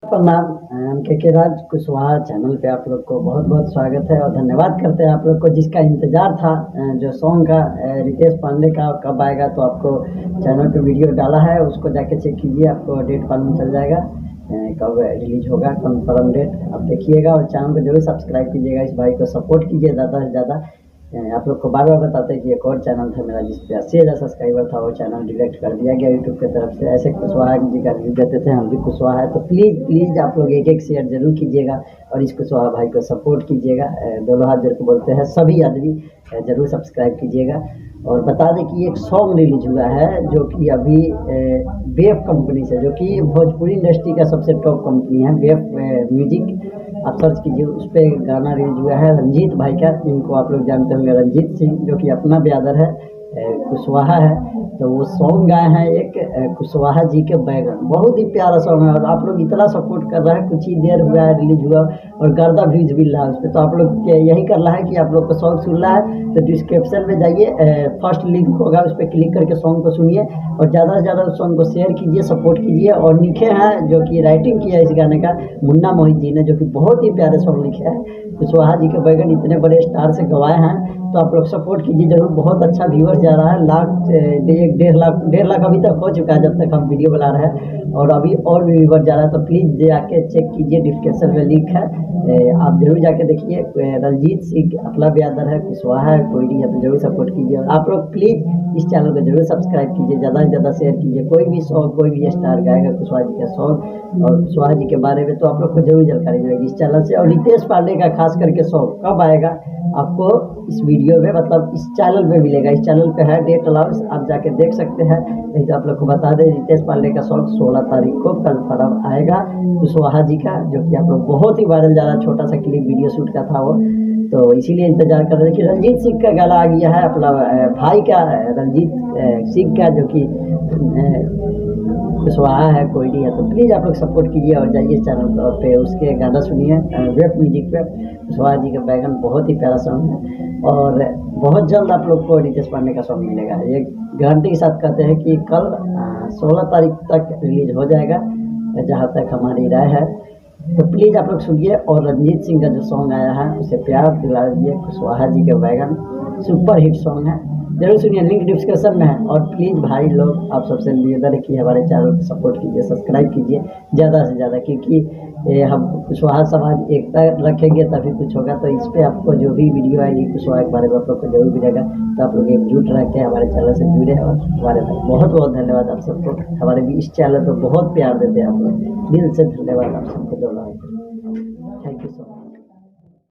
प्रणाम। के राज कुशवाहा चैनल पे आप लोग को बहुत बहुत स्वागत है और धन्यवाद करते हैं आप लोग को जिसका इंतज़ार था। जो सॉन्ग का रितेश पांडे का कब आएगा, तो आपको चैनल पे वीडियो डाला है, उसको जाके चेक कीजिए, आपको डेट मालूम चल जाएगा कब रिलीज होगा, कन्फर्म डेट आप देखिएगा। और चैनल को जरूर सब्सक्राइब कीजिएगा, इस भाई को सपोर्ट कीजिए ज़्यादा से ज़्यादा। आप लोग को बार बार बताते हैं कि एक और चैनल था मेरा जिस पे 80,000 सब्सक्राइबर था, वो चैनल डिलीट कर दिया गया यूट्यूब की तरफ से। ऐसे कुशवाहा जी का रिव्यू देते थे, हम भी कुशवाहा है, तो प्लीज़ आप लोग एक शेयर जरूर कीजिएगा और इस कुशवाहा भाई को सपोर्ट कीजिएगा। दोनों हाथ जोड़ के बोलते हैं सभी आदमी, जरूर सब्सक्राइब कीजिएगा। और बता दें कि एक सॉन्ग रिलीज हुआ है जो कि अभी वेव कंपनी से, जो कि भोजपुरी इंडस्ट्री का सबसे टॉप कंपनी है, वेव म्यूजिक। आप सर्च कीजिए, उस पर गाना रिलीज हुआ है रंजीत भाई का, जिनको आप लोग जानते होंगे, रंजीत सिंह, जो कि अपना ब्रदर है, कुशवाहा है। तो वो सॉन्ग गाए हैं एक कुशवाहा जी के बैगन, बहुत ही प्यारा सॉन्ग है और आप लोग इतना सपोर्ट कर रहे हैं। कुछ ही देर हुआ है रिलीज हुआ और गर्दा व्यूज मिल रहा है उस पर। तो आप लोग यही कर रहा है कि आप लोग को सॉन्ग सुन रहा है तो डिस्क्रिप्शन में जाइए, फर्स्ट लिंक होगा, उस पर क्लिक करके सॉन्ग को सुनिए और ज़्यादा से ज़्यादा उस सॉन्ग को शेयर कीजिए, सपोर्ट कीजिए। और लिखे हैं, जो कि राइटिंग किया है इस गाने का, मुन्ना मोहित जी ने, जो कि बहुत ही प्यारे सॉन्ग लिखे हैं। कुशवाहा जी के बैगन इतने बड़े स्टार से गवाए हैं, तो आप लोग सपोर्ट कीजिए जरूर। बहुत अच्छा व्यूअर जा रहा है, डेढ़ लाख अभी तक हो चुका है जब तक हम वीडियो बना रहे हैं, और अभी और भी व्यूअर जा रहा है। तो प्लीज़ जाके चेक कीजिए, डिस्क्रिप्शन में लिंक है, आप जरूर जाके देखिए। रंजीत सिंह अपना ब्रदर है, कुशवाहा है, कोई नहीं है, तो जरूर सपोर्ट कीजिए। और आप लोग प्लीज़ इस चैनल को जरूर सब्सक्राइब कीजिए, ज़्यादा से ज़्यादा शेयर कीजिए। कोई भी सॉन्ग, कोई भी स्टार गाएगा कुशवाहा जी का सॉन्ग और कुशवाहा जी के बारे में, तो आप लोग को जरूर जानकारी मिलेगी इस चैनल से। और रितेश पांडे का खास करके सॉन्ग कब आएगा, आपको इस वीडियो में, मतलब इस चैनल पे मिलेगा। इस चैनल पे है डेट अलाउंस, आप जाके देख सकते हैं। नहीं तो आप लोग को बता दें, रितेश पांडे का सॉन्ग 16 तारीख को कन्फर्म आएगा कुशवाहा जी का, जो कि आप लोग बहुत ही वायरल जा रहा है। छोटा सा क्लिप वीडियो शूट का था वो, तो इसीलिए इंतजार कर रहे थे कि रंजीत सिंह का गाना आ गया है, अपना भाई का, रंजीत सिंह का, जो कि कुशवाहा है, कोई नहीं है। तो प्लीज़ आप लोग सपोर्ट कीजिए और जाइए चैनल पे, उसके गाना सुनिए वेब म्यूजिक पे। कुशवाहा जी का बैगन बहुत ही प्यारा सॉन्ग है और बहुत जल्द आप लोग को रितेश पांडे का सॉन्ग मिलेगा। ये गारंटी के साथ कहते हैं कि कल 16 तारीख तक रिलीज हो जाएगा, जहाँ तक हमारी राय है। तो प्लीज़ आप लोग सुनिए और रंजीत सिंह का जो सॉन्ग आया है उसे प्यार दिला दीजिए। कुशवाहा जी के बैगन सुपर हिट सॉन्ग है, जरूर सुनिए, लिंक डिस्क्रिप्शन में है। और प्लीज़ भाई लोग, आप सबसे निवेदन है कि हमारे चैनल को सपोर्ट कीजिए, सब्सक्राइब कीजिए ज़्यादा से ज़्यादा, क्योंकि हम कुशवाहा समाज एकता रखेंगे तभी कुछ होगा। तो इस पर आपको जो भी वीडियो आएगी कुशवाहा के बारे में आप लोग को जरूर मिलेगा। तो आप लोग एकजुट रह के हमारे चैनल से जुड़े और हमारे बहुत बहुत धन्यवाद आप सबको। हमारे भी इस चैनल पर बहुत प्यार देते हैं आप लोग, दिल से धन्यवाद आप सबको। Thank you so much.